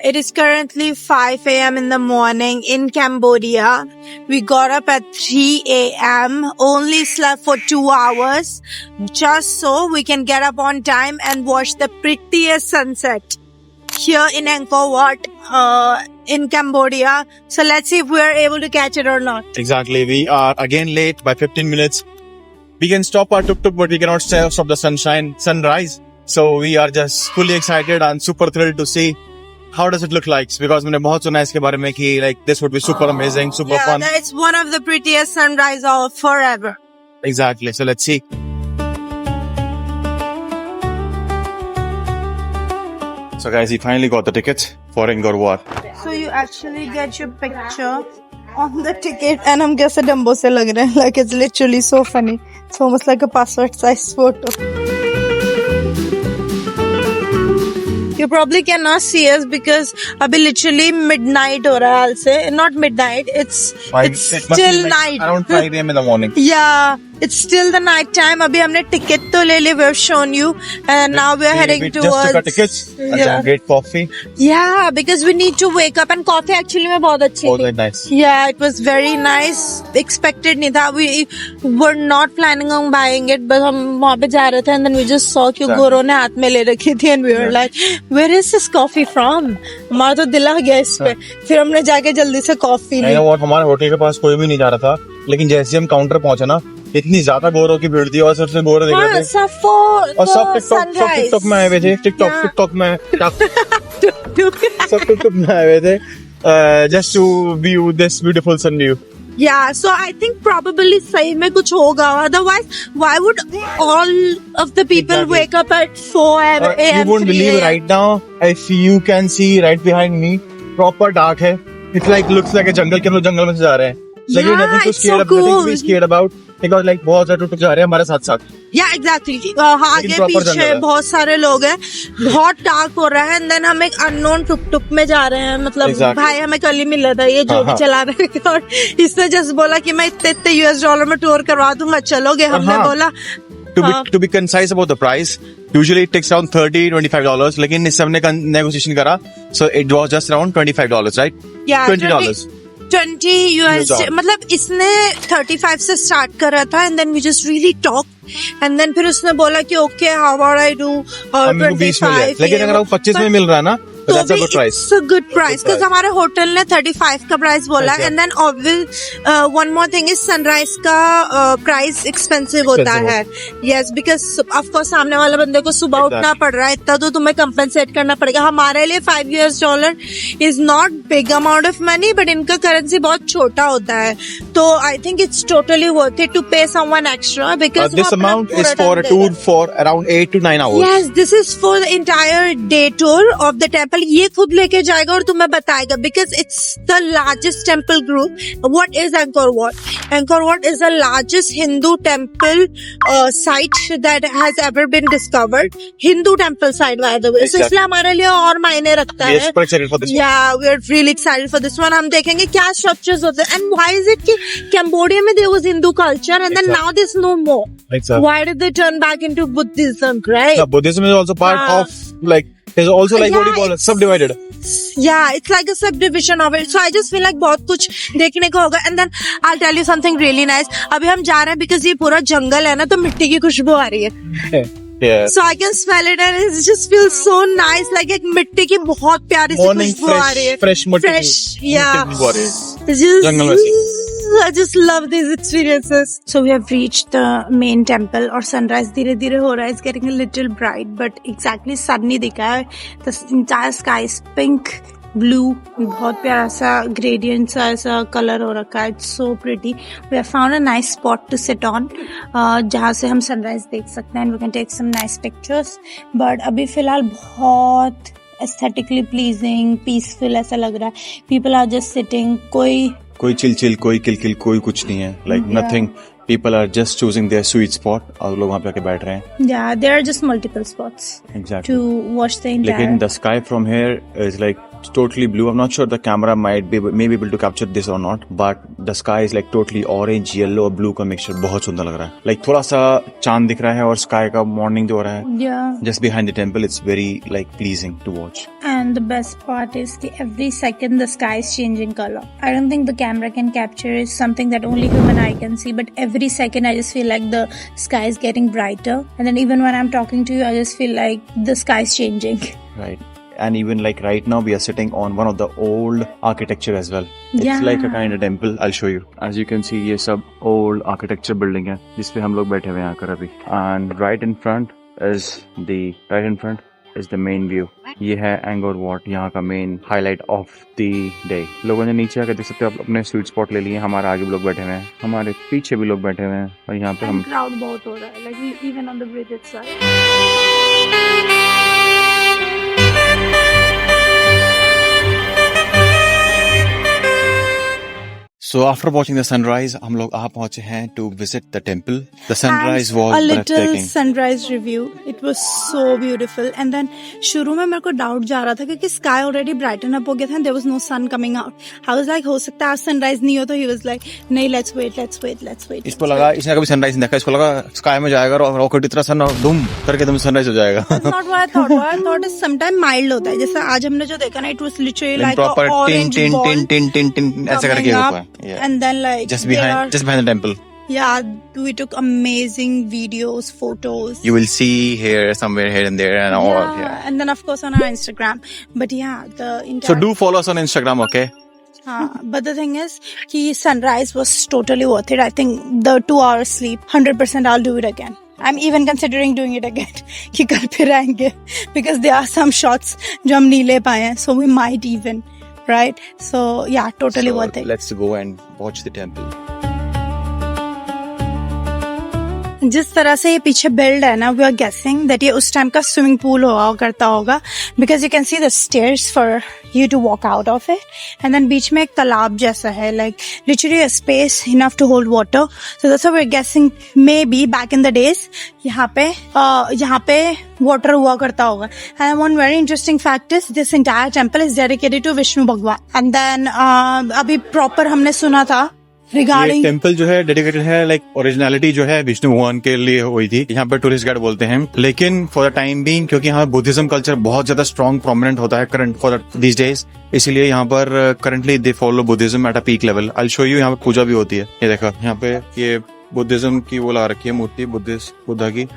It is currently 5 a.m. in the morning in Cambodia. We got up at 3 a.m., only slept for 2 hours, just so we can get up on time and watch the prettiest sunset here in Angkor Wat, in Cambodia. So let's see if we are able to catch it or not. Exactly. We are again late by 15 minutes. We can stop our tuk-tuk, but we cannot stop the sunrise. So we are just fully excited and super thrilled to see how does it look like? Because मैंने बहुत सुना है इसके बारे में कि like this would be super amazing, super fun. Yeah, it's one of the prettiest sunrise of forever. Exactly. So let's see. So guys, he finally got the tickets for Angkor Wat. So you actually get your picture on the ticket, and हम कैसे Dumbo से लग रहे हैं? Like it's literally so funny. It's almost like a passport size photo. You probably cannot see us because अभी literally midnight हो रहा है हाल से. Not midnight, it's still night. Around 5 a.m. in the morning. Yeah, it's still the night time. अभी हमने ticket तो ले ली, we've shown you, and now we're heading towards. Just took our tickets and great coffee. Yeah, because we need to wake up, and coffee actually में बहुत अच्छी थी. Very nice. Yeah, it was very nice. Expected नहीं था. We were not planning on buying it, but हम वहाँ पे जा रहे थे, and then we just saw कि गोरों ने हाथ में ले रखी थी, and we were like, where is this coffee from? हमारा तो दिल आ गया इस पे. फिर हमने जाके जल्दी से कॉफी ली. हमारे होटल के पास कोई भी नहीं जा रहा था, लेकिन जैसे हम काउंटर पहुंचे ना, इतनी ज्यादा गोरों की भीड़ थी और सबसे गोरे दिख रहे थे. और सब टिकटॉक में आए हुए थे. टिकटॉक में सब टिकटॉक में आए हुए थे. Just to view this beautiful sun view. Yeah, so I think probably सही में कुछ होगा. Otherwise, why would all of the people wake up at 4 a.m. You won't believe right now, if you can see right behind me, proper dark है. It's like looks like a jungle. कि हम लोग जंगल में से जा रहे हैं. Yeah, it's so cool. Nothing to be scared about. Because like बहुत सारे टुक जा रहे हैं हमारे साथ साथ. Yeah, exactly. आगे पीछे बहुत सारे लोग हैं. बहुत डार्क हो रहा है, and then हम एक unknown टुक में जा रहे हैं. मतलब भाई हमें कल ही मिला था, ये जो भी चला रहे थे, और इसने जस्ट बोला कि मैं इतने $US में टूर करवा दूंगा, चलोगे? हमने बोला. To be concise about the price, usually it takes around $30-25, लेकिन इस हमने negotiation करा, so it was just around $25, right? Yeah, $20. $20 मतलब इसने 35 से स्टार्ट करा था, and then we just really talked, and then फिर उसने बोला कि okay, how about I do 25. लेकिन अगर आपको 25 में मिल रहा है ना, तो that's a good price. It's a good price because हमारे होटल ने 35 का प्राइस बोला. And then one more thing is sunrise का प्राइस expensive होता है. Yes, because of course सामने वाले बंदे को सुबह उठना पड़ रहा है, इतना तो तुम्हें compensate करना पड़ेगा. हमारे लिए $5 is not big amount of money, but इनका currency बहुत छोटा होता है. तो I think it's totally worth it to pay someone extra because this amount is for a tour for around 8 to 9 hours. Yes, this is for the entire day tour of the temple. ये खुद लेके जाएगा और तुम्हें बताएगा because it's the largest temple group. What is Angkor Wat? Angkor Wat is the largest Hindu temple site that has ever been discovered. Hindu temple site, by the way. So इसलिए हमारे लिए और मायने रखता है. Super excited for this one. Yeah, we are really excited for this one. हम देखेंगे क्या structures होते हैं. And why is it कि Cambodia में there was Hindu culture and then now there's no more? Exactly. Why did they turn back into Buddhism, right? Yeah, Buddhism is also part of like. There's also like what do you call it? Subdivided. Yeah, it's like a subdivision of it. So I just feel like बहुत कुछ देखने को होगा. And then I'll tell you something really nice. अभी हम जा रहे हैं because ये पूरा जंगल है ना, तो मिट्टी की खुशबू आ रही है. Yeah. So I can smell it and it just feels so nice. Like एक मिट्टी की बहुत प्यारी सी खुशबू आ रही है. Fresh मिट्टी. Yeah. I just love these experiences. So we have reached the main temple और sunrise धीरे धीरे हो रहा है. It's getting a little bright, but exactly sun नहीं दिखा है. The entire sky is pink, blue. बहुत प्यारा सा gradient सा ऐसा color हो रखा है. It's so pretty. We have found a nice spot to sit on, जहाँ से हम sunrise देख सकते हैं. And we can take some nice pictures. But अभी फिलहाल बहुत aesthetically pleasing, peaceful ऐसा लग रहा है. People are just sitting. कोई चिल कोई किल कोई कुछ नहीं है. Like nothing. People are just choosing their sweet spot और लोग वहाँ पे आके बैठ रहे हैं. Yeah, there are just multiple spots. Exactly. To watch the entire. लेकिन the sky from here is like totally blue. I'm not sure the camera may be able to capture this or not, but the sky is like totally orange, yellow और blue का mixture बहुत सुंदर लग रहा है. Like थोड़ा सा चांद दिख रहा है और sky का morning जो हो रहा है. Yeah. Just behind the temple, it's very like pleasing to watch. And the best part is that every second the sky is changing color. I don't think the camera can capture it. Something that only human eye can see. But every second I just feel like the sky is getting brighter. And then even when I'm talking to you, I just feel like the sky is changing. Right. And even like right now we are sitting on one of the old architecture as well. It's like a kind of temple. I'll show you. As you can see, ये सब old architecture building है जिसपे हम लोग बैठे हुए हैं आकर अभी. And right in front is the main view. ये है Angkor Wat, यहाँ का main highlight of the day. लोगों ने नीचे आकर देख सकते हो अपने स्वीट स्पॉट ले लिए. हमारे आगे भी लोग बैठे हुए हैं, हमारे पीछे भी लोग बैठे हुए हैं और यहाँ पे हम crowd बहुत हो रहा है, like even on the bridge itself. So after watching the sunrise, हम लोग आ पहुंचे हैं to visit the temple. The sunrise was a little breathtaking. sunrise review. It was so beautiful. And then शुरू में मेरे को डाउट जा रहा था क्योंकि sky already brighten up हो गया था and there was no sun coming out. I was like हो सकता है आज sunrise नहीं हो तो he was like नहीं let's wait. इसको लगा इसने कभी sunrise नहीं देखा, इसको लगा sky में जाएगा और रॉकेट की तरह सन धूम करके तुम sunrise हो जाएगा. That's not what I thought. What I thought is sometime mild होता है. जैसे आज हमने जो देखा ना, it was literally like proper a orange ball tin ऐसे करके ऊपर. Yeah. And then like just behind the temple. Yeah, we took amazing videos, photos. You will see here somewhere here and there and all. Yeah. And then of course on our Instagram. But yeah, the entire. So do follow us on Instagram, okay? But the thing is, कि sunrise was totally worth it. I think the 2 hours sleep, 100% I'll do it again. I'm even considering doing it again. कि कल फिर आएंगे because there are some shots जो हम नहीं ले पाए हैं, so we might even. Right? So yeah, totally worth it. Let's go and watch the temple. जिस तरह से ये पीछे बिल्ड है ना, वी आर गेसिंग दैट ये उस टाइम का स्विमिंग पूल हुआ करता होगा because you can see the stairs for you to walk out of it and then बीच में एक तालाब जैसा है like literally a space enough to hold water. So that's why we are guessing maybe back in the days यहाँ पे water हुआ करता होगा. And one very interesting fact is this entire temple is dedicated to Vishnu भगवान. And then अभी proper हमने सुना था रिगार्डिंग टेम्पल जो है डेडिकेटेड है लाइक ओरिजिनलिटी जो है विष्णु भगवान के लिए हुई थी. यहाँ पे टूरिस्ट गाइड बोलते हैं, लेकिन फॉर द टाइम बीइंग क्योंकि यहाँ बुद्धिज्म कल्चर बहुत ज्यादा स्ट्रॉन्ग प्रोमिनेंट होता है करंट फॉर दीज डेज, इसलिए यहाँ पर currently they follow Buddhism at a peak level. I show you यहाँ पे पूजा भी होती है. ये देखो यहाँ पे ये बुद्धिज्म की वो ला रखी है मूर्ति, बुद्धा की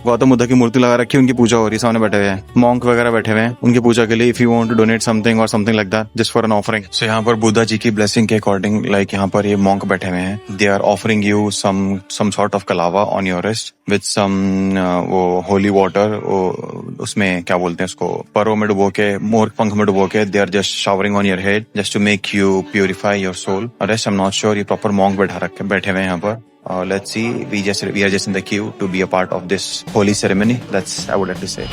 गौतम बुद्ध की मूर्ति लगा रखी है, उनकी पूजा हो रही है. सामने बैठे हुए हैं मॉन्क वगैरह बैठे हुए हैं उनकी पूजा के लिए. If you want to donate something और something like that just for an offering. So यहाँ पर बुद्धा जी की ब्लेसिंग के अकॉर्डिंग लाइक यहाँ पर ये मॉन्क बैठे हुए हैं. They are offering you some sort of kalava on your wrist with some वो होली वाटर. उसमें क्या बोलते हैं उसको, परों में डुबो के, मोर पंख में डुबो के they are just showering on your head just to make you purify your soul. Rest I am not sure. ये प्रॉपर मॉन्क बैठे हुए हैं यहाँ पर. Let's see. We are just in the queue to be a part of this holy ceremony. That's I would have to say.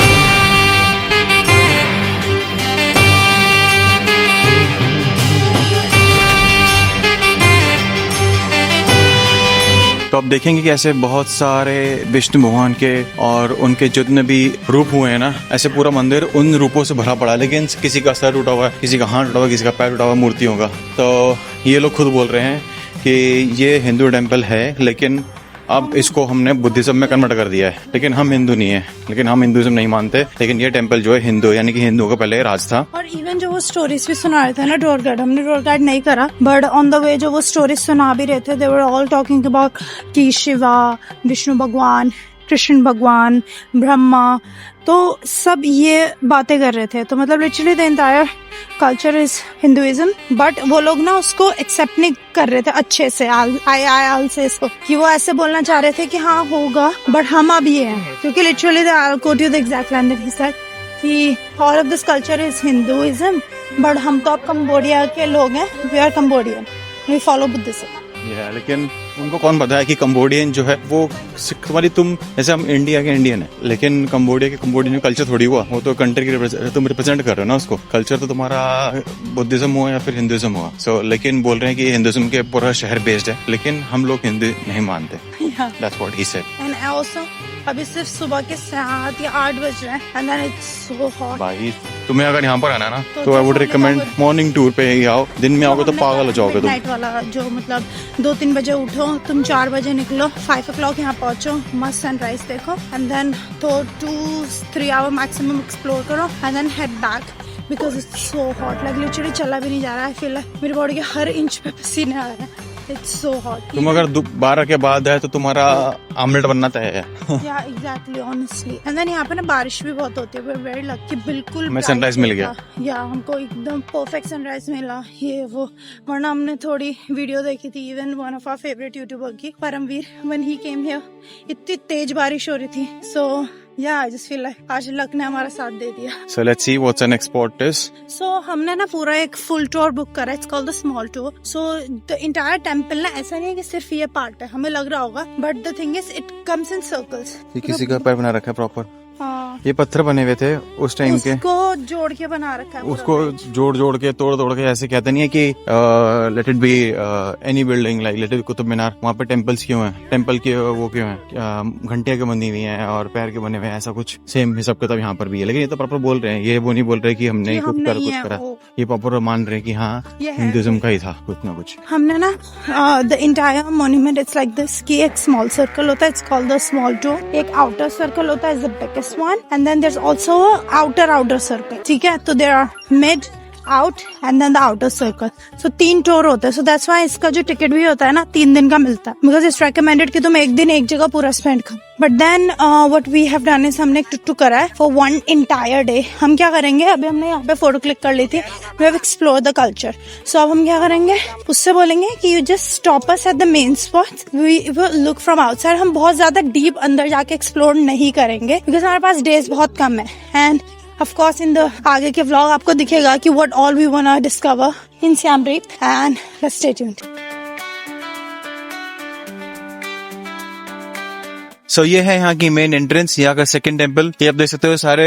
तो अब देखेंगे कि ऐसे बहुत सारे विष्णु भगवान के और उनके जितने भी रूप हुए हैं ना, ऐसे पूरा मंदिर उन रूपों से भरा पड़ा है. लेकिन किसी का सर टूटा हुआ है, किसी का हाथ टूटा हुआ है, किसी का पैर टूटा हुआ है मूर्तियों का. तो ये लोग खुद बोल रहे हैं कि ये हिंदू टेम्पल है, लेकिन अब इसको हमने बुद्धिज्म में कन्वर्ट कर दिया है. लेकिन हम हिंदू नहीं है, लेकिन हम हिंदुइज्म नहीं मानते. लेकिन ये टेम्पल जो है हिंदू, यानी कि हिंदुओं का पहले राज था. और इवन जो वो स्टोरीज भी सुना रहे थे ना टूर गाइड, हमने टूर गाइड नहीं करा बट ऑन द वे जो वो स्टोरीज सुना भी रहे थे, दे वर ऑल टॉकिंग अबाउट कि शिवा, विष्णु भगवान, कृष्ण भगवान, ब्रह्मा, तो सब ये बातें कर रहे थे. तो मतलब literally the entire culture is Hinduism, but वो लोग ना उसको एक्सेप्ट नहीं कर रहे थे अच्छे से. आई से इसको कि वो ऐसे बोलना चाह रहे थे कि हाँ होगा बट हम अब ये हैं, क्योंकि literally the quote you the exact line that he said कि all of this culture is Hinduism but हम तो अब कंबोडिया के लोग हैं, we are Cambodian, we follow Buddhism. लेकिन उनको कौन पता है कि कंबोडियन जो है वो तुम्हारी, तुम जैसे हम इंडिया के इंडियन है, लेकिन कंबोडिया के कंबोडियन कल्चर थोड़ी हुआ. वो तो कंट्री की तुम रिप्रेजेंट कर रहे हो ना उसको. कल्चर तो तुम्हारा बुद्धिज्म हुआ या फिर हिंदुइज्म हुआ. सो लेकिन बोल रहे हैं कि हिंदुइज्म के पूरा शहर बेस्ड है, लेकिन हम लोग हिंदू नहीं मानते. That's what he said. And also अभी सिर्फ सुबह के 7 या 8 बज रहे हैं and then it's so hot. भाई तुम्हें अगर यहाँ पर आना है ना तो I would recommend morning tour पे ही आओ। दिन में आओगे तो पागल हो जाओगे तुम। नाइट वाला जो मतलब 2-3 बजे उठो, तुम 4 बजे निकलो, 5 o'clock यहाँ पहुंचो, मस्त सनराइज देखो एंड देन तो 2-3 आवर मैक्सिमम एक्सप्लोर करो and then head back because it's so hot. Like literally चला भी नहीं जा रहा है। आई फील लाइक मेरी बॉडी के हर इंच पे पसीने आ रहे हैं। It's so hot. तुम अगर 12 के बाद है तो तुम्हारा आमलेट बनना तय है। या एग्जैक्टली ऑनेस्टली। एंड देन यहाँ पे ना बारिश भी बहुत होती है। We are very lucky. बिल्कुल हमें सनराइज मिल गया। या हमको एकदम परफेक्ट सनराइज मिला। ये वो वरना हमने थोड़ी वीडियो देखी थी even one of our favourite YouTuber की, Paramvir, when he came here इतनी तेज बारिश हो रही थी। So yeah, I just feel like आज लक ने हमारा साथ दे दिया। So let's see what's the next spot is. So हमने ना पूरा एक फुल टूर बुक करा है। It's called the small tour. So the entire temple ना ऐसा नहीं है कि सिर्फ ये पार्ट है, हमें लग रहा होगा, but the thing is it comes in circles. ये किसी का पैर बना रखा है प्रॉपर। हाँ, ये पत्थर बने हुए थे उस टाइम के, उसको जोड़ के बना रखा है। उसको जोड़ के तोड़ के ऐसे कहते नहीं है कि let it be any building like let it Qutub Minar. वहाँ पे टेम्पल्स क्यों हैं, टेम्पल के वो क्यों हैं, घंटिया के बनी हुई हैं और पैर के बने हुए हैं, ऐसा कुछ सेम हिसाब किताब यहाँ पर भी है। लेकिन ये तो प्रॉपर बोल रहे हैं, ये वो नहीं बोल रहे कि हमने कुछ करा। ये प्रॉपर मान रहे कि हाँ हिंदुइज्म का ही था कुछ ना कुछ। हमने ना the entire monument it's like this कि एक स्मॉल सर्कल होता है, it's called the small tour. एक आउटर सर्कल होता है, is the biggest one and then there's also a outer circle. ठीक है, तो there are mid, out and then the outer circle. So 3 tour होते हैं। So that's why इसका जो टिकट भी होता है ना 3 दिन का मिलता है because it's recommended कि तुम एक दिन एक जगह पूरा स्पेंड करो। But then what we have done is हमने एक टुक करा है for one entire day। हम क्या करेंगे, अभी हमने यहाँ पे फोटो क्लिक कर ली थी, we have explored the culture। So अब हम क्या करेंगे, उससे बोलेंगे कि you just stop us at the main spots, we will look from outside। हम बहुत ज्यादा डीप अंदर जाके एक्सप्लोर नहीं करेंगे because हमारे पास डेज बहुत कम है। And of course in the आगे के vlog आपको दिखेगा कि what all we wanna discover in Siem Reap and let's stay tuned। So ये है यहाँ की मेन एंट्रेंस, यहाँ का सेकंड टेम्पल। ये आप देख सकते हो सारे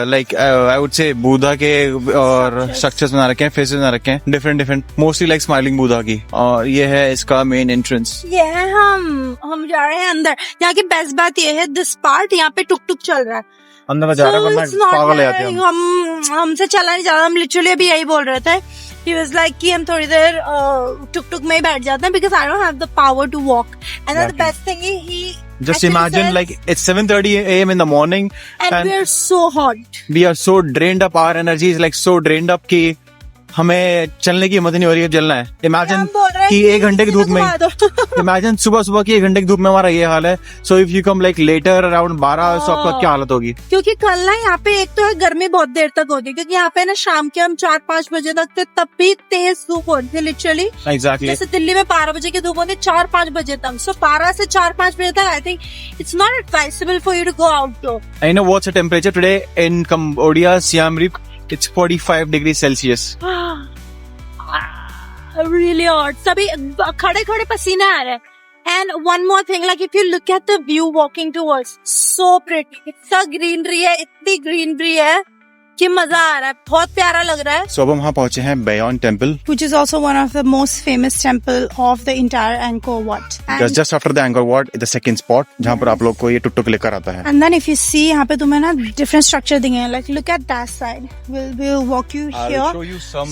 like I would say Buddha के और स्ट्रक्चर्स बना रखे हैं, फेसेस बना रखे हैं different mostly like smiling Buddha की। और ये है इसका मेन एंट्रेंस। ये है हम जा रहे हैं अंदर। यहाँ की बेस्ट बात ये है दिस पार्ट यहाँ पे टुक चल रहा है अंदर जा रहा है, पागल हो जाते हैं हमसे चला नहीं जाता। हम लिटरली अभी यही बोल रहे थे He was like कि हम थोड़ी देर टुक में ही बैठ जाते हैं because I don't have the power to walk and the best thing is he just imagine like it's 7:30 a.m. in the morning and we are so hot, we are so drained up, our energy is like so drained up कि हमें चलने की हिम्मत नहीं हो रही है, जलना है। इमेजिन कि 1 घंटे की धूप में, इमेजिन सुबह की 1 घंटे की धूप में हमारा ये हाल है। So if you come like later around 12 तो आपका क्या हालत होगी। क्योंकि कल ना यहाँ पे एक तो गर्मी बहुत देर तक होती है क्योंकि यहाँ पे ना शाम के हम 4-5 बजे तक थे, तब भी तेज धूप होती थी लिटरली। एग्जैक्टली जैसे दिल्ली में 12 बजे की धूप होती है 4-5 बजे तक। सो 12 से 4-5 बजे तक I think it's not advisable for you to go outdoor. I know what's the temperature today in Cambodia, Siem Reap, it's 45 degrees Celsius। Really hot। सभी खड़े पसीने आ रहे हैं। And one more thing, like if you look at the view walking towards, so pretty। इतना greenery है, इतनी greenery है कि मजा आ रहा है, बहुत प्यारा लग रहा है। So अब हम वहाँ पहुंचे हैं Bayon Temple, which is also one of the most famous temple of the entire Angkor Wat। just after the Angkor Wat, the second spot जहाँ पर आप लोग को ये टुक लेकर आता है। And then if you see यहाँ पे तुम्हें ना different structure दिखे हैं, like look at that side। We'll walk you here। I'll show you some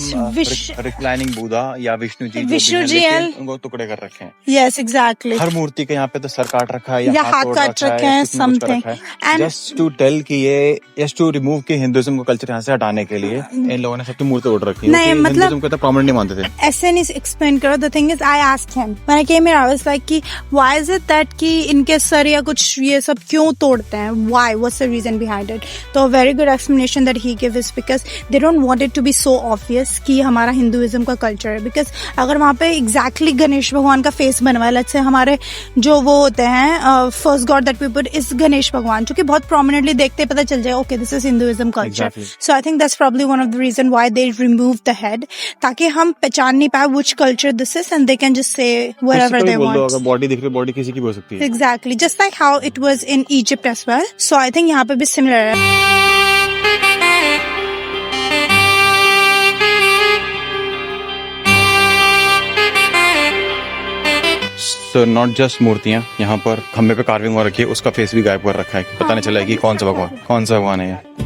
reclining Buddha या विष्णु जी उनको टुकड़े कर रखे हैं। Yes, exactly। हर मूर्ति के यहाँ पे तो सर काट रखा है या हाथ काट रखे हैं, something। Just to tell कि ये just to remove के हिंदुइज्म को यहाँ से हटाने के लिए इन लोगों ने सबकी मूर्ति उड़ रखी है। नहीं मतलब हिंदुइज्म को तो प्रॉमिनेंट नहीं मानते थे। ऐसे नहीं एक्सप्लेन करो। The thing is I asked him when I came here, I was like कि व्हाई इज इट दैट कि इनके सर या कुछ ये सब क्यों तोड़ते हैं, why, what's the reason behind it. तो very good explanation that he give is because they don't want it to be so obvious कि हमारा हिंदुइज्म का कल्चर है। बिकॉज अगर वहाँ पे एग्जैक्टली गणेश भगवान का फेस बनवा है, लेट्स से हमारे जो वो होते हैं first god that we put is Ganesh भगवान, जो कि बहुत प्रोमिनेंटली देखते पता चल जाए okay this is Hinduism culture. So I think that's probably one of the reason why they remove the head, ताकि हम पहचान नहीं पाए which culture this is and they can just say whatever they want। अगर body दिख रही, body किसी की भी हो सकती है। Exactly, just like how it was in Egypt as well। So I think यहाँ पे भी similar है। सो नॉट जस्ट मूर्तियां, यहाँ पर खंबे पे कार्विंग हो रखी है, उसका फेस भी गायब कर रखा है, पता नहीं चला कि कौन सा भगवान है ये।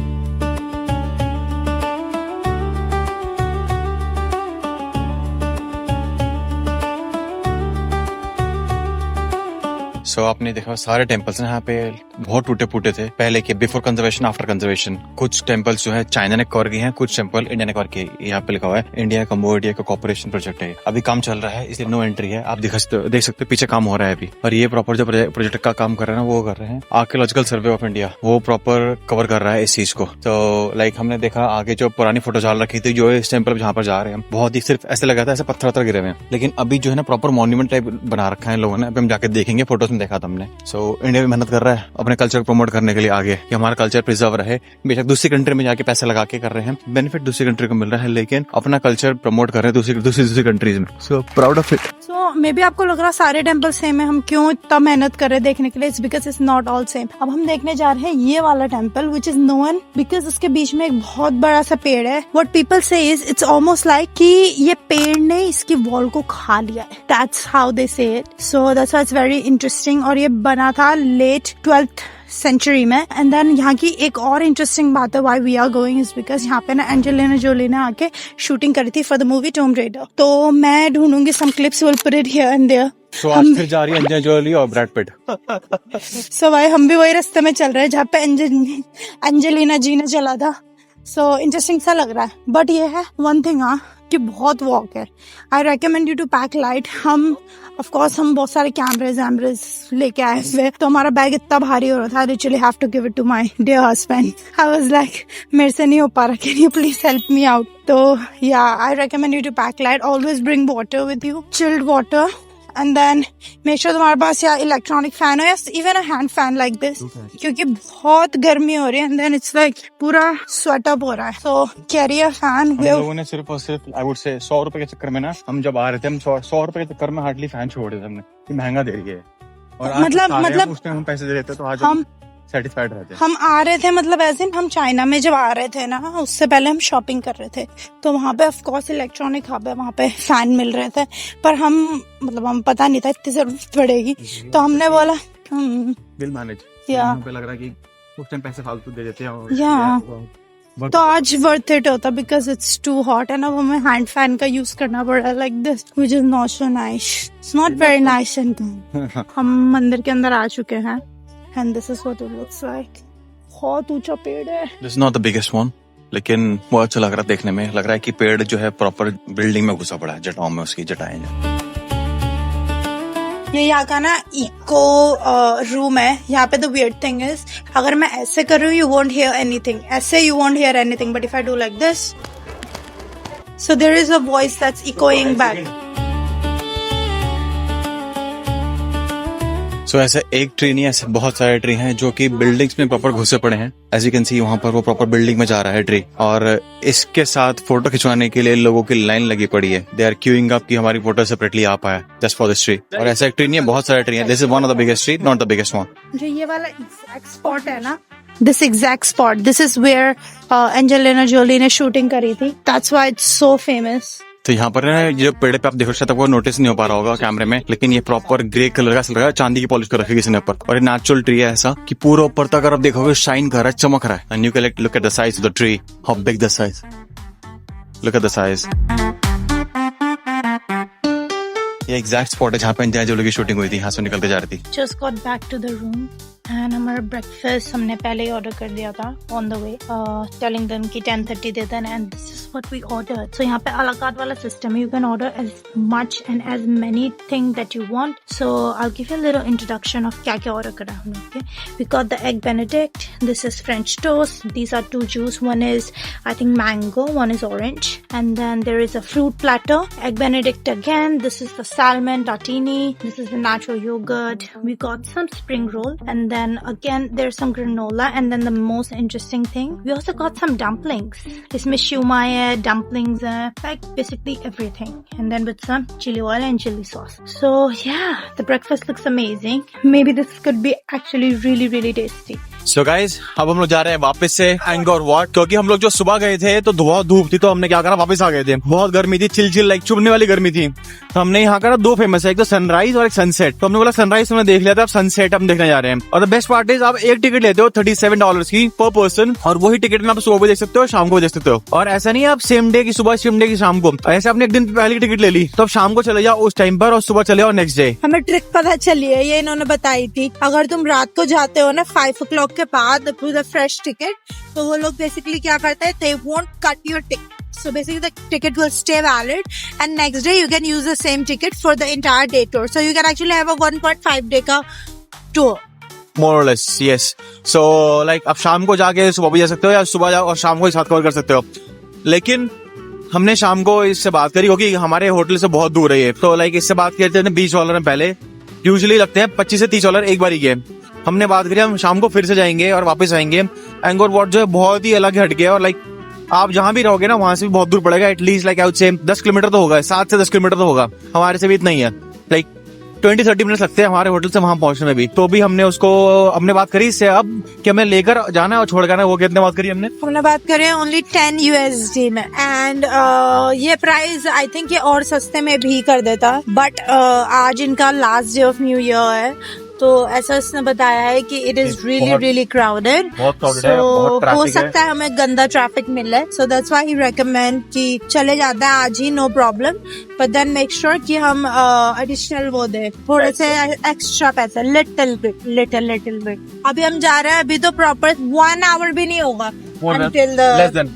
सो आपने देखा सारे टेम्पल्स यहाँ पे बहुत टूटे फूटे थे पहले के, बिफोर कंजर्वेशन आफ्टर कंजर्वेशन। कुछ टेम्पल्स जो है चाइना ने कवर किए हैं, कुछ टेम्पल इंडिया ने कवर किए। यहाँ पे लिखा हुआ है इंडिया कंबोडिया का कॉर्पोरेशन प्रोजेक्ट है, अभी काम चल रहा है इसलिए नो एंट्री है। आप देख सकते पीछे काम हो रहा है अभी। और ये प्रॉपर जो प्रोजेक्ट का काम कर रहे हैं वो कर रहे हैं आर्कियोलॉजिकल सर्वे ऑफ इंडिया, वो प्रॉपर कवर कर रहा है इस चीज को। तो लाइक हमने देखा आगे जो पुरानी फोटो डाल रखी थी, जो इस टेम्पल जहाँ पर जा रहे हैं बहुत ही सिर्फ ऐसे लगा था ऐसे पत्थर गिरे हुए हैं, लेकिन अभी जो है ना प्रॉपर मॉन्यूमेंट टाइप बना रखा है लोगों ने। अभी हम जाके देखेंगे, फोटोज में देखा था हमने। सो इंडिया भी मेहनत कर रहा है अपने कल्चर को प्रमोट करने के लिए आगे, कि हमारा कल्चर प्रिजर्व रहे। बेशक दूसरी कंट्री में जाके पैसे लगा के कर रहे हैं, बेनिफिट दूसरी कंट्री को मिल रहा है, लेकिन अपना कल्चर प्रमोट कर रहे हैं दूसरी कंट्रीज में। So proud of it. So may be आपको लग रहा सारे टेम्पल सेम है, हम क्यों इतना मेहनत कर रहे हैं देखने के लिए? It's because it's not all same. अब हम देखने जा रहे हैं ये वाला temple which is known because उसके बीच में एक बहुत बड़ा सा पेड़ है। व्हाट पीपल से इज इट्स ऑलमोस्ट लाइक कि ये पेड़ ने इसकी वॉल को खा लिया है। That's how they say it. So that's why it's very interesting. और ये बना था लेट 12th सेंचुरी में। एंड देन यहाँ की एक और इंटरेस्टिंग बात है why we are going is because यहाँ पे ना एंजेलिना जोली ने आके शूटिंग करी थी for the movie Tomb Raider. तो मैं ढूंढूंगी some clips, will put it here and there. So, आज फिर जा रही है एंजेलिना जोली और ब्रैड पिट। सो भाई हम भी वही रास्ते में चल रहे हैं जहाँ पे एंजेलिना जी ने चला था। सो इंटरेस्टिंग सा लग रहा है। बट ये है वन थिंग कि बहुत वॉक है। I recommend you to pack light. हम बहुत सारे कैमरेज लेके आए हुए, तो हमारा बैग इतना भारी हो रहा था। Literally have to give it to my dear husband. I was like मेरे से नहीं हो पा रहा, can you please help me out? तो या I recommend you to pack light. Always bring water with you, chilled water. And then make sure तुम्हारे पास या इलेक्ट्रॉनिक फैन हो या even a hand fan like this, क्योंकि बहुत गर्मी हो रही है। एंड देन इट्स लाइक पूरा स्वेट अप हो रहा है। सो कैरी अ फैन। हम लोगों ने सिर्फ और सिर्फ आई वुड से 100 रुपए के चक्कर में ना, हम जब आ रहे थे हम 100 रुपए के चक्कर में हार्डली फैन छोड़ दिया हमने कि महंगा दे रही है। और मतलब उस टाइम हम पैसे दे देते तो आज हम सेटिस्फाइड रहते। हम आ रहे थे मतलब ऐसे हम चाइना में जब आ रहे थे ना, उससे पहले हम शॉपिंग कर रहे थे, तो वहाँ पे ऑफ कोर्स इलेक्ट्रॉनिक हब है, वहाँ पे फैन मिल रहे थे। पर हम पता नहीं था इतनी जरूरत पड़ेगी, तो हमने बोला बिल मैनेज पे लग रहा है कि उस टाइम पैसे फालतू दे देते हैं। तो आज वर्थ इट होता because it's too hot. And अब हमें हैंड फैन का यूज करना पड़ रहा है like this which is not so nice. It's not very nice. And हम मंदिर के अंदर आ चुके हैं and this is what it looks like। बहुत ऊंचा पेड़ है। This is not the biggest one, लेकिन बहुत अच्छा लग रहा है देखने में। लग रहा है कि पेड़ जो है प्रॉपर बिल्डिंग में घुसा पड़ा है, जटाओं में उसकी जटाएं। ये यहाँ का ना इको रूम है। यहाँ पे द weird thing is अगर मैं ऐसे कर रही हूँ you won't hear anything, ऐसे you won't hear anything, but if I do like this, so there is a voice that's echoing back। सो ऐसे एक ट्री नहीं, ऐसे बहुत सारे ट्री हैं जो कि बिल्डिंग्स में प्रॉपर घुसे पड़े हैं। एज यू कैन सी वहाँ पर वो प्रॉपर बिल्डिंग में जा रहा है ट्री, और इसके साथ फोटो खिंचवाने के लिए लोगों की लाइन लगी पड़ी है। दे आर क्यूइंग अप कि हमारी फोटो सेपरेटली आ पाए जस्ट फॉर दिस ट्री। और ऐसा एक ट्री नहीं है, बहुत सारे ट्री हैं। This is one of the biggest tree, not the biggest one. जो ये वाला एग्जैक्ट स्पॉट है ना, this exact spot, this is where Angelina Jolie ने शूटिंग करी थी। That's why it's so famous. तो यहाँ पर जो पेड़ पे आप देखो शायद आपको नोटिस नहीं हो पा रहा होगा कैमरे में, लेकिन ये प्रॉपर ग्रे कलर का लग रहा है, चांदी की पॉलिश कर रखी है किसी ने ऊपर। और ये नेचुरल ट्री है ऐसा कि पूरा ऊपर तक अगर आप देखोगे शाइन कर रहा है, चमक रहा है। And you can look at the size of the tree, how big the size, look at the size. ये एग्जैक्ट स्पॉट है जहाँ पे एंजेलिना जोली की शूटिंग हुई थी। यहाँ से निकल के जा रही थी। Just got back to the room and हमारा ब्रेकफास्ट हमने पहले ही ऑर्डर कर दिया था on the way, telling them कि 10:30 दे देना, and this is what we ordered. So यहाँ पे अला कार्ट वाला सिस्टम है, you can order as much and as many thing that you want. So I will give you a little introduction of क्या क्या order करा हमने। Okay, we got the egg Benedict, this is French toast, these are 2 juice, one is I think mango, one is orange, and then there is a fruit platter, egg Benedict again, this is the salmon tartini, this is the natural yogurt, we got some spring roll, and then again there's some granola, and then the most interesting thing, we also got some dumplings. Isme shumai hai, dumplings hai, like basically everything, and then with some chili oil and chili sauce. So yeah, the breakfast looks amazing. Maybe this could be actually really tasty. So guys अब हम लोग जा रहे हैं वापस से एंगोर what, क्योंकि हम लोग जो सुबह गए थे तो बहुत धूप थी, तो हमने क्या करा वापस आ गए थे। बहुत गर्मी थी, चिल लाइक चुभने वाली गर्मी थी। तो हमने यहाँ करा दो फेमस है, एक तो सनराइज और एक सनसेट। तो हमने बोला सनराइज हमने देख लिया था, अब सनसेट हम देखने जा रहे हैं। और द बेस्ट पार्ट इज आप एक टिकट लेते हो $37 की पर पर्सन, और वही टिकट में आप सुबह भी देख सकते हो, शाम को भी देख सकते हो। और ऐसा नहीं है आप सेम डे की सुबह सेम डे की शाम को, ऐसे आपने एक दिन पहले की टिकट ले ली तो आप शाम को चले जाओ उस टाइम पर और सुबह चले जाओ नेक्स्ट डे। हमें ट्रिक पता चली है, ये इन्होंने बताई थी। अगर तुम रात को जाते हो ना 5 o'clock के बाद फ्रेश टिकट, तो वो लोग बेसिकली क्या करते हैं, they won't cut your ticket. So basically the ticket will stay valid and next day you can use the same ticket for the entire day tour. So you can actually have a 1.5 day का tour. More or less, yes. So like आप शाम को जाके सुबह भी जा सकते हो, या सुबह जाओ और शाम को ही साथ कवर कर सकते हो। लेकिन हमने शाम को इससे बात करी क्योंकि हमारे होटल से बहुत दूर है ये, तो लाइक इससे बात करते थे $20 में पहले, यूजुअली लगते हैं $25 से $30 एक बार ही के। हमने बात करी हम शाम को फिर से जाएंगे और वापस आएंगे। एंगोर वॉट जो है बहुत ही अलग हट गया, और लाइक आप जहां भी रहोगे ना वहां से भी बहुत दूर पड़ेगा, at least like I would say 10 kilometre तो होगा, 7 से 10 किलोमीटर तो होगा। हमारे से भी इतना ही है, लाइक 20-30 मिनट लगते हैं हमारे होटल से वहां पहुंचने में भी। तो भी हमने बात करी इससे अब कि हमें लेकर जाना है और छोड़ जाना है। वो कितने बात करी हमने बात करी ओनली 10 USD में, एंड ये प्राइस आई थिंक ये और सस्ते में भी कर देता, बट आज इनका last day of new year है, तो ऐसा उसने बताया है कि इट इज रियली क्राउडेड, हो सकता है हमें गंदा ट्रैफिक मिले, so that's why he recommend कि चले जाते हैं आज ही, no problem, but then make sure कि हम एडिशनल वो दे थोड़े से एक्स्ट्रा पैसे, लिटिल बिट। अभी हम जा रहे हैं, अभी तो प्रॉपर 1 hour भी नहीं होगा until the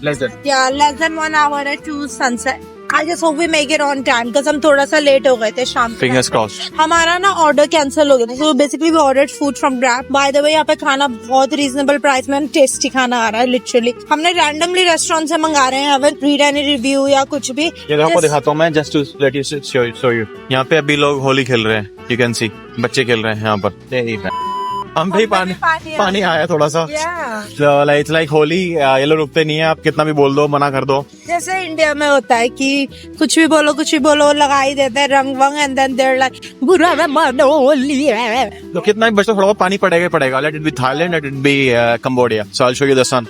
less than 1 hour to sunset. I just hope we make it on time because हम थोड़ा सा लेट हो गए थे शाम को। Fingers crossed. हमारा ना ऑर्डर कैंसिल हो गया था, so basically we ordered food from Grab. By the way यहाँ पे खाना बहुत रीजनेबल प्राइस में टेस्टी खाना आ रहा है, लिटरली। हमने रैंडमली रेस्टोरेंट से मंगा रहे हैं, haven't read any review या कुछ भी। ये आपको दिखाता हूँ मैं, just to let you show you. यहाँ पे अभी लोग होली खेल रहे हैं, you can see, बच्चे खेल रहे हैं यहाँ पर। हम भी पानी आया थोड़ा सा, इट्स लाइक होली, ये लोग रुकते नहीं है, आप कितना भी बोल दो, मना कर दो। जैसे इंडिया में होता है कि कुछ भी बोलो लगा ही देते हैं रंग वंग, एंड देन देयर लाइक बुरा होली है। तो कितना भी बच्चों थोड़ा बहुत पानी पड़ेगा, let it be Thailand, let it be Cambodia, so I will show you the sun.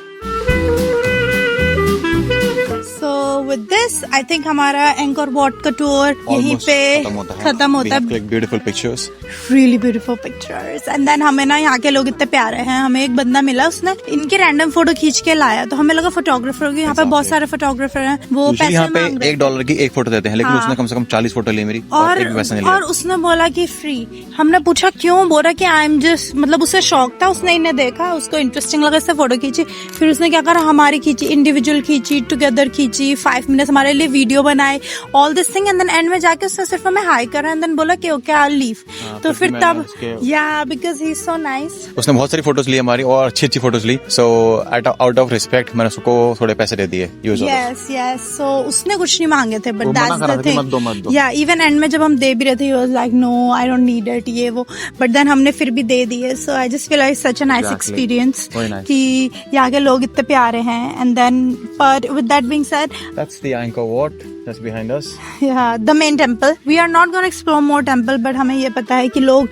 With this, I think हमारा एंगोर वॉट का टूर यहीं पे खत्म होता है। Beautiful pictures, really beautiful pictures, and then हमें ना यहाँ के लोग इतने प्यारे हैं। हमें एक बंदा मिला, उसने इनके रैंडम फोटो खींच के लाया, तो हमें लगा फोटोग्राफर होगी। यहाँ पे बहुत सारे फोटोग्राफर हैं, वो पैसे यहाँ पे $1 की एक फोटो देते हैं, लेकिन उसने कम से कम 40 फोटो ली मेरी, और उसने बोला कि फ्री। हमने पूछा क्यों, बोला कि आई एम जस्ट, मतलब उसे शौक था, उसने इन्हें देखा, उसको इंटरेस्टिंग लगा, इससे फोटो खींची। फिर उसने क्या करा, हमारी खींची, इंडिविजुअल खींची, टुगेदर खींची, 5 minutes हमारे लिए वीडियो बनाए, all this thing, and then end में जाके उसने सिर्फ हमें हाई करा, एंड देन बोला कि ओके आई विल लीव। तो फिर तब because he is so nice, उसने बहुत सारी फोटोज ली हमारी, और अच्छी फोटोज ली, सो आउट ऑफ रिस्पेक्ट मैंने उसको थोड़े पैसे दे दिए। यस सो उसने कुछ नहीं मांगे थे, बट दैट्स द थिंग। या इवन एंड में जब हम दे भी रहे थे, he was like no I don't need it, ये वो, बट देन हमने फिर भी दे दिए। So I just feel like such a nice experience कि यहाँ के लोग इतने प्यारे हैं। And then but with that being said, that's the Angkor Wat that's behind us. Yeah, the main temple. We are not going to explore more temple, but हमें ये पता है कि लोग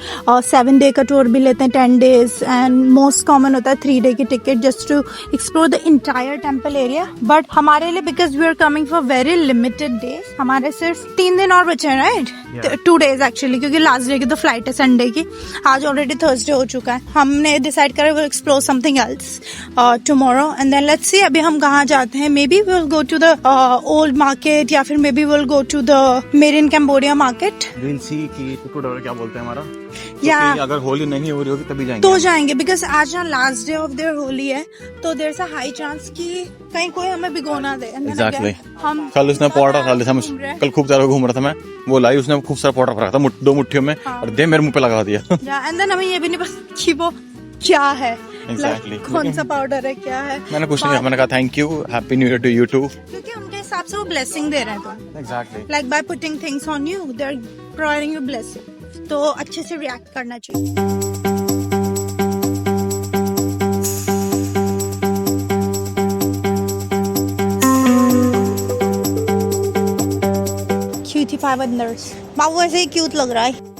7 day का tour भी लेते हैं, 10 days, and most common होता है 3 day की ticket just to explore the entire temple area. But हमारे लिए because we are coming for very limited days, हमारे सिर्फ 3 दिन और बचे हैं, right? 2 days actually, क्योंकि last day की तो flight है Sunday की, आज already Thursday हो चुका है। हमने decide करा we'll explore something else tomorrow, and then let's see अभी हम कहाँ जाते हैं। Maybe we'll go to the old market, या फिर maybe we'll go to the Made in Cambodia market. We'll see कि टुकड़ा क्या बोलते हैं हमारा। या अगर होली नहीं हो रही होगी तभी जाएंगे, तो जाएंगे, बिकॉज आज ना last day of there Holi है, तो there is a high chance कि कहीं कोई हमें भिगोना दे। एग्जैक्टली। कल उसने पाउडर खा लिया था, कल खूब सारा घूम रहा था मैं, वो लाई उसने खूब सारा पाउडर रखा था 2 मुट्ठियों में, और दे मेरे मुंह पे लगा दिया। एंड देन हमें ये भी नहीं पता कि वो क्या है, Exactly. कौन सा पाउडर है, क्या है। मैंने कुछ नहीं कहा, मैंने कहा thank you, happy new year to you too, क्योंकि उनके हिसाब से वो ब्लेसिंग दे रहे हैं। तो exactly, like by putting things on you they are providing you blessing, तो अच्छे से रिएक्ट करना चाहिए। क्यूटी 5 अंदर्स, बाबू ऐसे ही क्यूट लग रहा है।